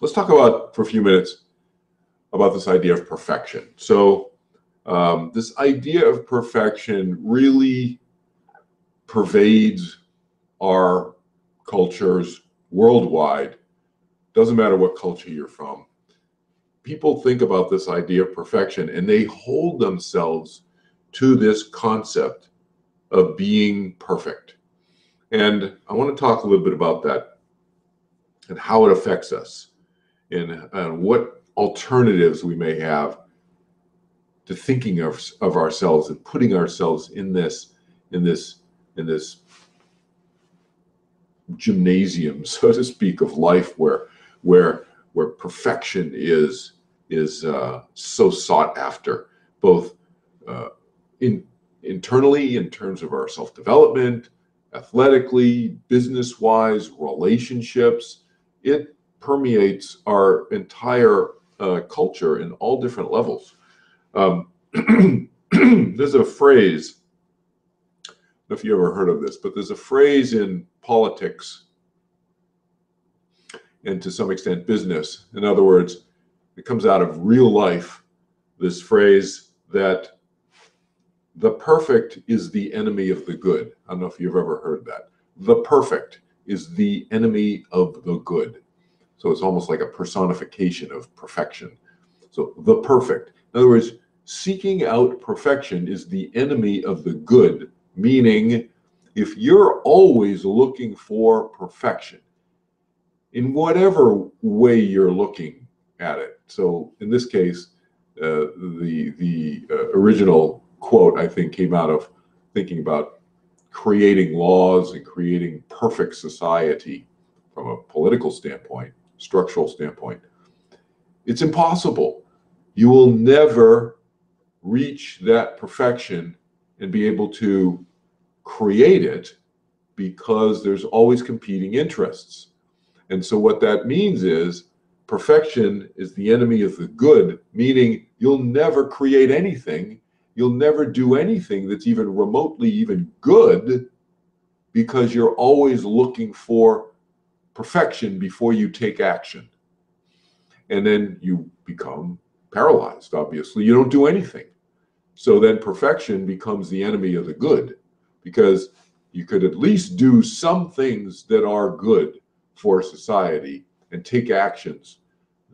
let's talk about, for a few minutes, about this idea of perfection. So this idea of perfection really pervades our cultures worldwide. Doesn't matter what culture you're from. People think about this idea of perfection and they hold themselves to this concept of being perfect. And I want to talk a little bit about that and how it affects us and what alternatives we may have to thinking of ourselves and putting ourselves in this gymnasium, so to speak, of life where perfection is so sought after, both internally in terms of our self-development, athletically, business-wise, relationships. It permeates our entire culture in all different levels. There's a phrase, I don't know if you ever heard of this, but there's a phrase in politics and to some extent business. In other words, it comes out of real life, this phrase that the perfect is the enemy of the good. I don't know if you've ever heard that. The perfect is the enemy of the good. So it's almost like a personification of perfection. So the perfect. In other words, seeking out perfection is the enemy of the good, meaning if you're always looking for perfection in whatever way you're looking at it. So in this case, the original quote, I think, came out of thinking about creating laws and creating perfect society from a political standpoint, structural standpoint. It's impossible. You will never reach that perfection and be able to create it because there's always competing interests. And so what that means is perfection is the enemy of the good, meaning you'll never create anything. You'll never do anything that's even remotely even good because you're always looking for perfection before you take action. And then you become paralyzed, obviously. You don't do anything. So then perfection becomes the enemy of the good because you could at least do some things that are good for society and take actions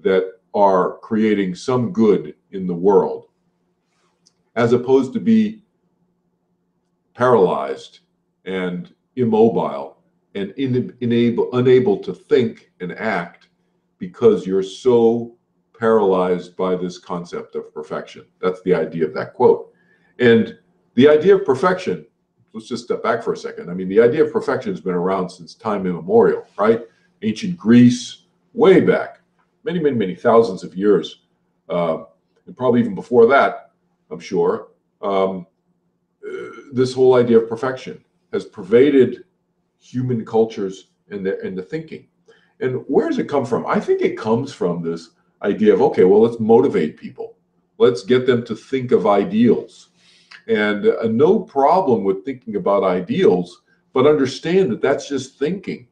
that are creating some good in the world, as opposed to be paralyzed and immobile and unable to think and act because you're so paralyzed by this concept of perfection. That's the idea of that quote. And the idea of perfection, let's just step back for a second. I mean, the idea of perfection has been around since time immemorial, right? Ancient Greece, way back, many thousands of years, and probably even before that, I'm sure. This whole idea of perfection has pervaded human cultures and the thinking. And where does it come from? I think it comes from this idea of, okay, well, let's motivate people. Let's get them to think of ideals. And no problem with thinking about ideals, but understand that that's just thinking.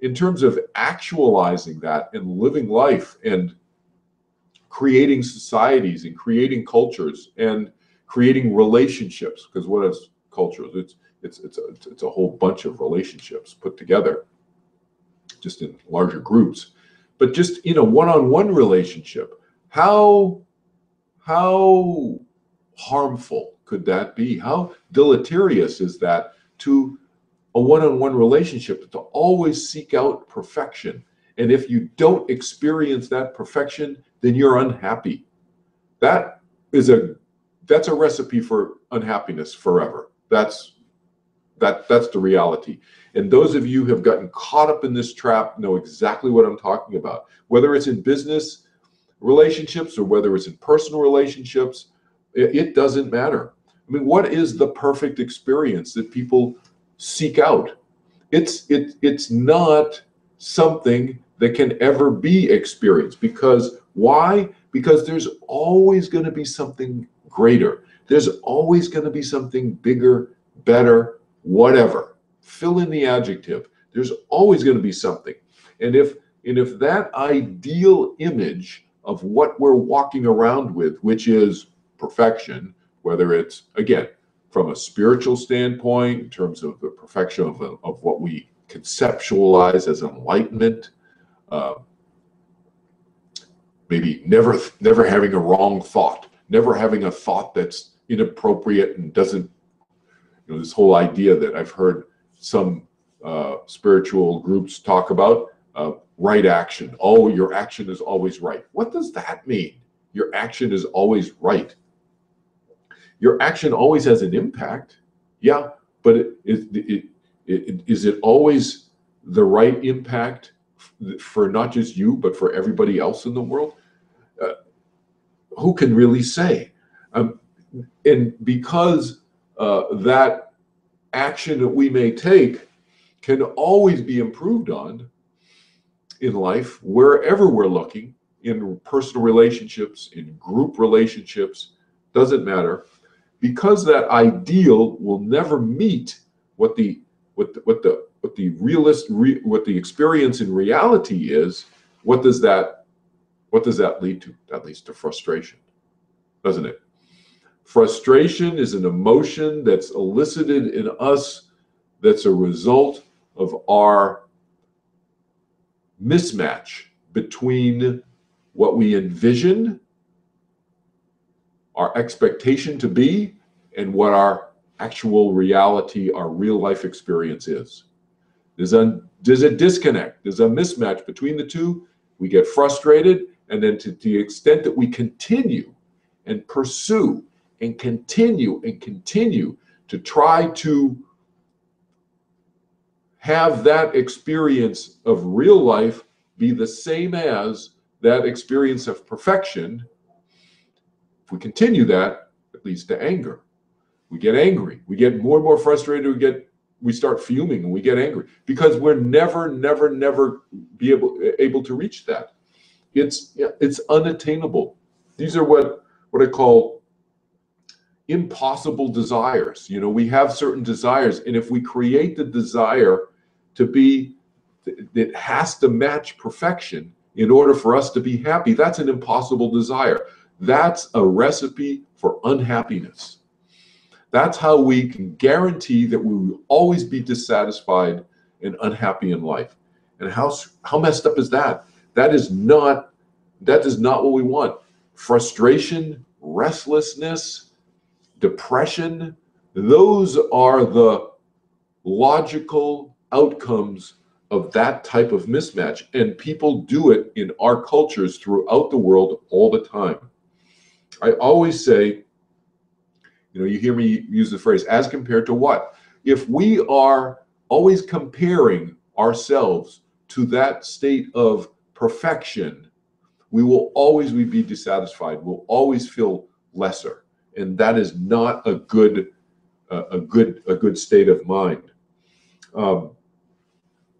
In terms of actualizing that and living life and creating societies and creating cultures and creating relationships, because what is culture? It's a whole bunch of relationships put together, just in larger groups. But just in a one-on-one relationship, how harmful could that be? How deleterious is that to a one-on-one relationship, to always seek out perfection? And if you don't experience that perfection, then you're unhappy. That's a recipe for unhappiness forever. That's the reality. And those of you who have gotten caught up in this trap know exactly what I'm talking about. Whether it's in business relationships or whether it's in personal relationships, it doesn't matter. I mean, what is the perfect experience that people seek out? It's not something that can ever be experienced. Because why? Because there's always going to be something greater. There's always going to be something bigger, better, whatever. Fill in the adjective. There's always going to be something. And if And if that ideal image of what we're walking around with, which is perfection, whether it's, again, from a spiritual standpoint, in terms of the perfection of what we conceptualize as enlightenment, uh, maybe never having a wrong thought, never having a thought that's inappropriate and doesn't, this whole idea that I've heard some spiritual groups talk about, right action. Oh, your action is always right. What does that mean? Your action is always right. Your action always has an impact. Yeah, but is it always the right impact for not just you, but for everybody else in the world? Who can really say? And because that action that we may take can always be improved on in life, wherever we're looking, in personal relationships, in group relationships, doesn't matter. Because that ideal will never meet what the experience in reality is, what does that lead to? That leads to frustration, doesn't it? Frustration is an emotion that's elicited in us, that's a result of our mismatch between what we envision our expectation to be and what our actual reality, our real life experience is. There's a disconnect, there's a mismatch between the two. We get frustrated, and then to the extent that we continue and pursue and continue to try to have that experience of real life be the same as that experience of perfection, if we continue that, it leads to anger. We get angry. We get more and more frustrated. We start fuming, and we get angry because we're never be able to reach that. It's unattainable. These are what I call impossible desires. We have certain desires, and if we create the desire to be, it has to match perfection in order for us to be happy. That's an impossible desire. That's a recipe for unhappiness. That's how we can guarantee that we will always be dissatisfied and unhappy in life. And how messed up is that? That is not what we want. Frustration, restlessness, depression, those are the logical outcomes of that type of mismatch. And people do it in our cultures throughout the world all the time. I always say, you hear me use the phrase, as compared to what? If we are always comparing ourselves to that state of perfection, we will always be dissatisfied. We'll always feel lesser. And that is not a good state of mind.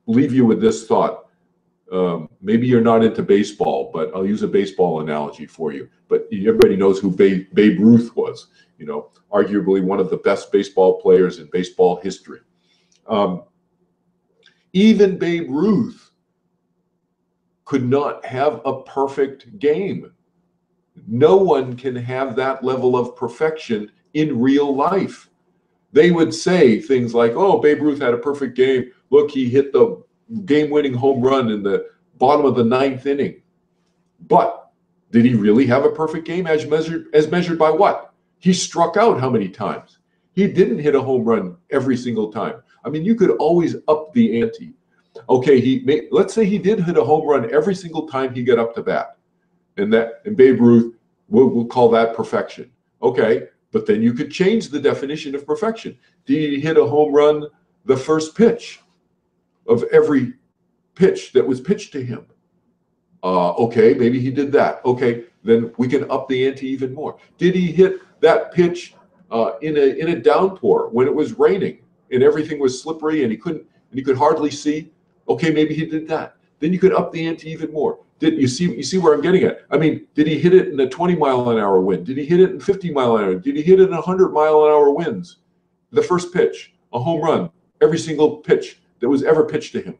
Leave you with this thought. Maybe you're not into baseball, but I'll use a baseball analogy for you. But everybody knows who Babe Ruth was, arguably one of the best baseball players in baseball history. Even Babe Ruth could not have a perfect game. No one can have that level of perfection in real life. They would say things like, oh, Babe Ruth had a perfect game. Look, he hit the game-winning home run in the bottom of the 9th inning. But did he really have a perfect game as measured by what? He struck out how many times? He didn't hit a home run every single time. I mean, you could always up the ante. Okay, let's say he did hit a home run every single time he got up to bat. And Babe Ruth, we'll call that perfection. Okay, but then you could change the definition of perfection. Did he hit a home run the first pitch of every pitch that was pitched to him? Okay, maybe he did that. Okay, then we can up the ante even more. Did he hit that pitch in a downpour when it was raining and everything was slippery and he could hardly see? Okay, maybe he did that. Then you could up the ante even more. Did you see where I'm getting at? I mean, did he hit it in a 20-mile-an-hour wind? Did he hit it in 50-mile-an-hour? Did he hit it in 100-mile-an-hour winds? The first pitch, a home run, every single pitch that was ever pitched to him.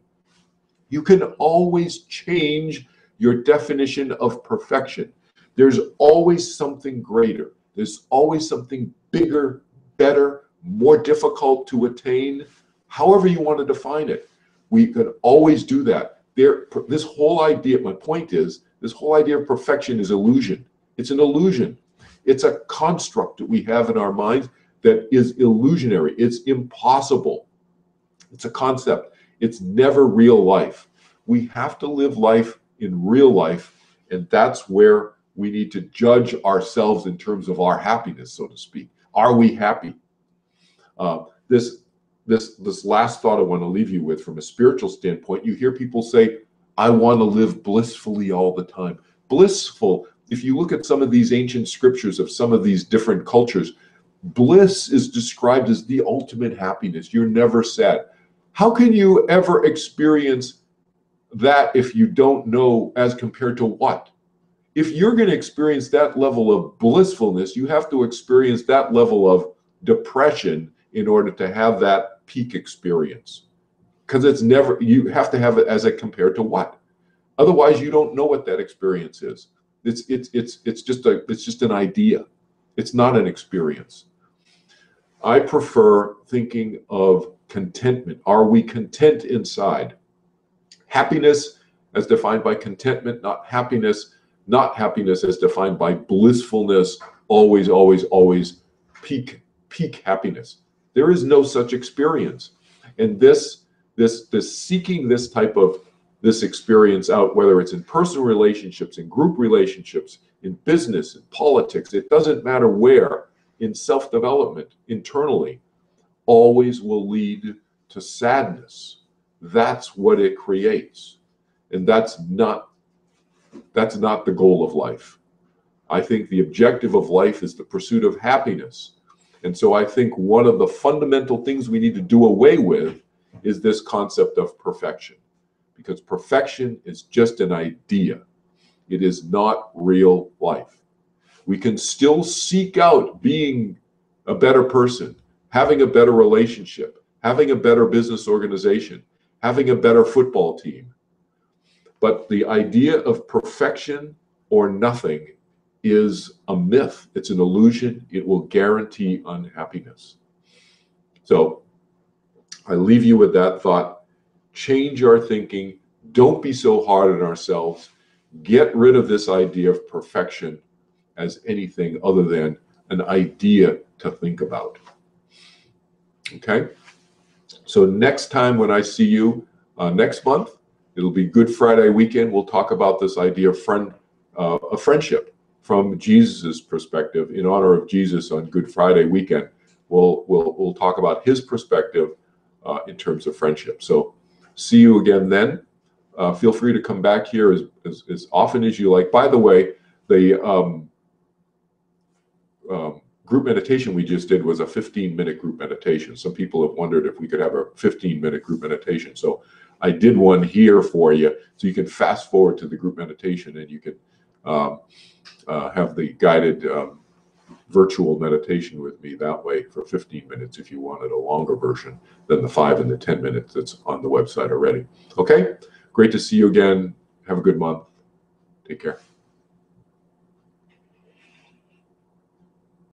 You can always change your definition of perfection. There's always something greater. There's always something bigger, better, more difficult to attain, however you want to define it. We could always do that. This whole idea, my point is, this whole idea of perfection is illusion. It's an illusion. It's a construct that we have in our minds that is illusionary. It's impossible. It's a concept. It's never real life. We have to live life in real life, and that's where we need to judge ourselves in terms of our happiness, so to speak. Are we happy? This last thought I want to leave you with from a spiritual standpoint, you hear people say, I want to live blissfully all the time. Blissful, if you look at some of these ancient scriptures of some of these different cultures, bliss is described as the ultimate happiness. You're never sad. How can you ever experience that if you don't know as compared to what? If you're going to experience that level of blissfulness, you have to experience that level of depression in order to have that peak experience. Because it's never, you have to have it as a compared to what? Otherwise, you don't know what that experience is. It's just an idea. It's not an experience. I prefer thinking of contentment. Are we content inside? Happiness as defined by contentment, not happiness as defined by blissfulness, always, always, always peak happiness. There is no such experience. And this seeking this type of this experience out, whether it's in personal relationships, in group relationships, in business, in politics, it doesn't matter where, in self-development, internally, always will lead to sadness. That's what it creates. And that's not the goal of life. I think the objective of life is the pursuit of happiness. And so I think one of the fundamental things we need to do away with is this concept of perfection. Because perfection is just an idea. It is not real life. We can still seek out being a better person, having a better relationship, having a better business organization, having a better football team. But the idea of perfection or nothing is a myth. It's an illusion. It will guarantee unhappiness. So I leave you with that thought. Change our thinking. Don't be so hard on ourselves. Get rid of this idea of perfection as anything other than an idea to think about. Okay? So next time when I see you next month, it'll be Good Friday weekend. We'll talk about this idea of friendship from Jesus' perspective, in honor of Jesus on Good Friday weekend. We'll talk about his perspective in terms of friendship. So see you again then. Feel free to come back here as often as you like. By the way, the group meditation we just did was a 15-minute group meditation. Some people have wondered if we could have a 15-minute group meditation. So I did one here for you, so you can fast forward to the group meditation and you can have the guided virtual meditation with me that way for 15 minutes if you wanted a longer version than the 5 and the 10 minutes that's on the website already. Okay? Great to see you again. Have a good month. Take care.